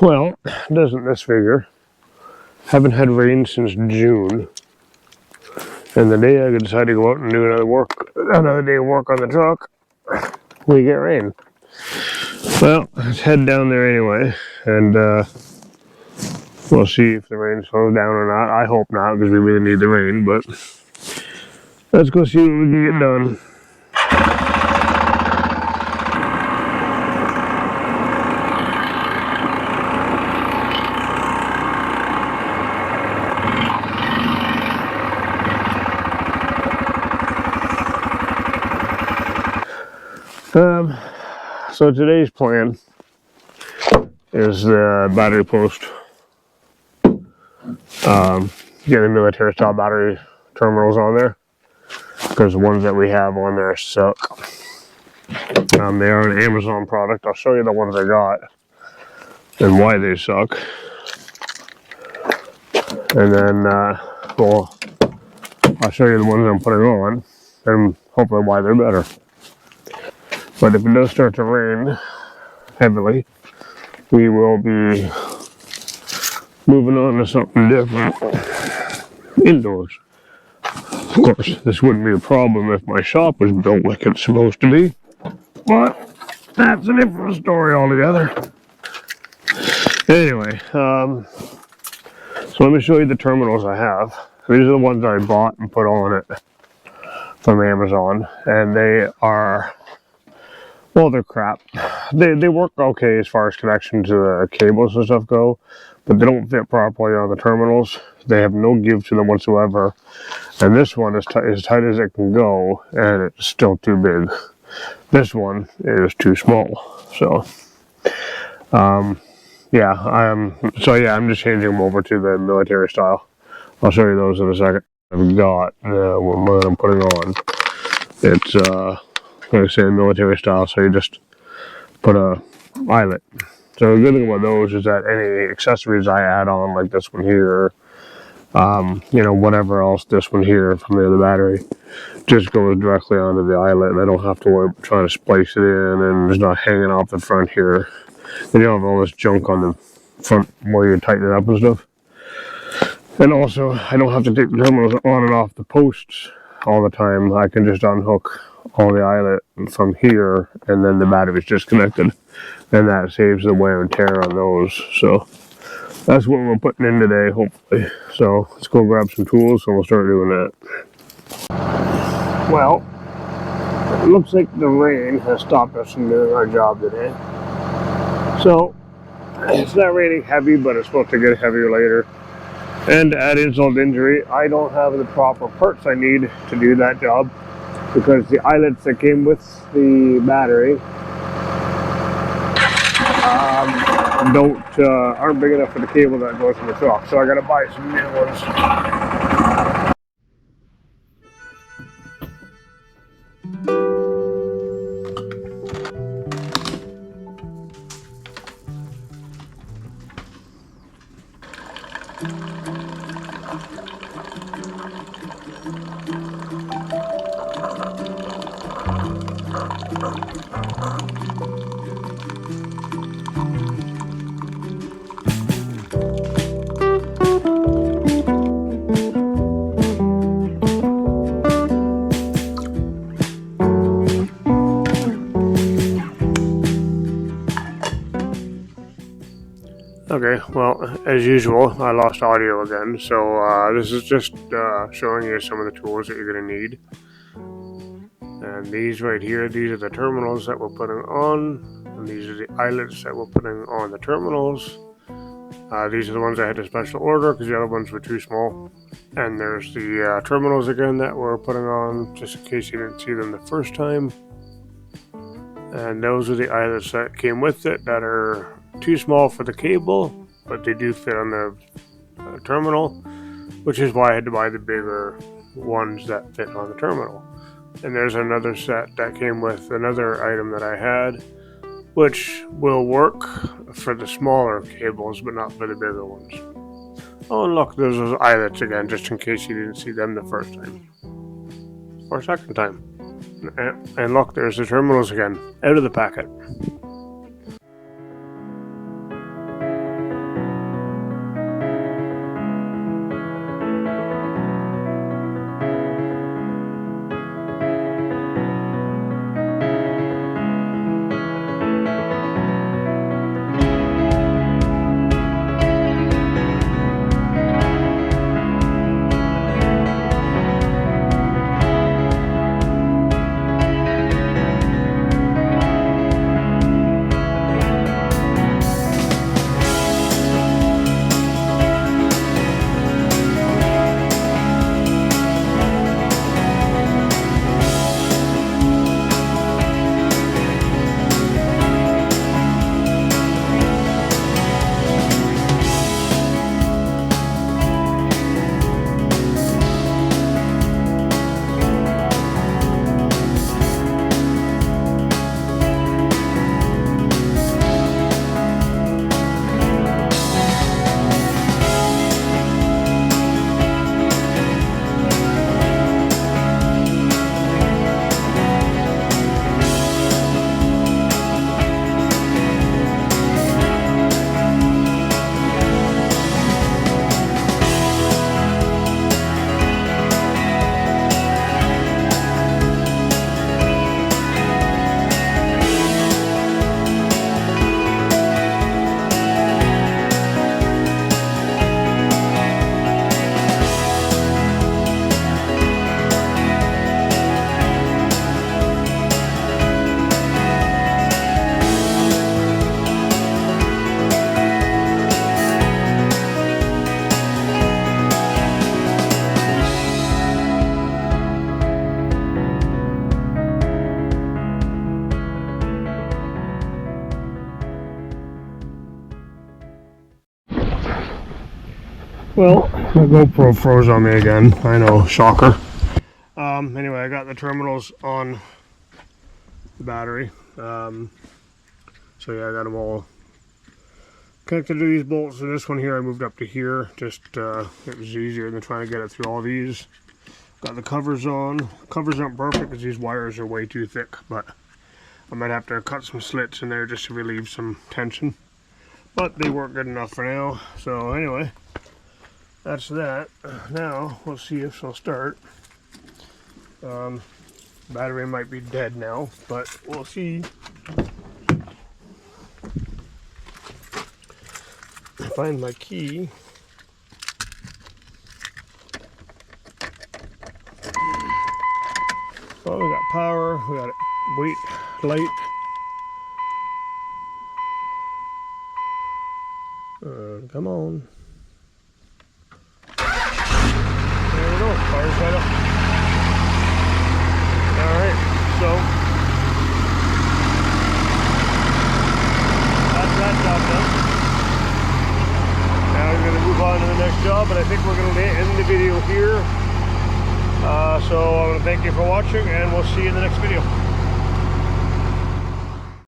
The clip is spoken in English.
Well, doesn't this figure? Haven't had rain since June. And the day I decide to go out and do another day of work on the truck, we get rain. Well, let's head down there anyway, and we'll see if the rain slows down or not. I hope not, because we really need the rain, but let's go see what we can get done. So today's plan is the battery post. Get a military style battery terminals on there, because the ones that we have on there suck. They are an Amazon product. I'll show you the ones I got and why they suck. And then, well, I'll show you the ones I'm putting on and hopefully why they're better. But if it does start to rain heavily, we will be moving on to something different indoors. Of course, this wouldn't be a problem if my shop was built like it's supposed to be, but that's a different story altogether. Anyway, so let me show you the terminals I have. These are the ones I bought and put on it from Amazon, and they are, well, they're crap. They work okay as far as connection to the cables and stuff go, but they don't fit properly on the terminals. They have no give to them whatsoever. And this one is as tight as it can go, and it's still too big. This one is too small. So, I'm just changing them over to the military style. I'll show you those in a second. I've got what I'm putting on. It's like I say, military style, so you just put a eyelet. So the good thing about those is that any accessories I add on, like this one here, whatever else, this one here from the other battery, just goes directly onto the eyelet, and I don't have to worry about trying to splice it in, and it's not hanging off the front here. And you don't have all this junk on the front where you tighten it up and stuff. And also, I don't have to take the terminals on and off the posts all the time. I can just unhook all the eyelet from here, and then the battery's disconnected, and that saves the wear and tear on those. So that's what we're putting in today, hopefully. So let's go grab some tools and we'll start doing that. Well, it looks like the rain has stopped us from doing our job today. So it's not raining heavy, but it's supposed to get heavier later. And to add insult to injury, I don't have the proper parts I need to do that job, because the eyelets that came with the battery aren't big enough for the cable that goes in the truck. So I gotta buy some new ones. Okay, well, as usual, I lost audio again, so this is just showing you some of the tools that you're going to need. And these right here, these are the terminals that we're putting on, and these are the eyelets that we're putting on the terminals. These are the ones I had to special order because the other ones were too small. And there's the terminals again that we're putting on, just in case you didn't see them the first time. And those are the eyelets that came with it that are too small for the cable, but they do fit on the terminal, which is why I had to buy the bigger ones that fit on the terminal. And there's another set that came with another item that I had, which will work for the smaller cables, but not for the bigger ones. Oh, and look, there's those eyelets again, just in case you didn't see them the first time. Or second time. And look, there's the terminals again, out of the packet. Well, my GoPro froze on me again. I know, shocker. Anyway, I got the terminals on the battery. So yeah, I got them all connected to these bolts. So this one here, I moved up to here. Just it was easier than trying to get it through all these. Got the covers on. Covers aren't perfect because these wires are way too thick, but I might have to cut some slits in there just to relieve some tension. But they work good enough for now. So anyway, that's that. Now we'll see if she'll start. Battery might be dead now, but we'll see. Find my key. Well, we got power, we got weight, light. Come on. There we go, fire's right up. Alright, so that's that job done. Now we're going to move on to the next job, but I think we're going to end the video here. So I want to thank you for watching, and we'll see you in the next video.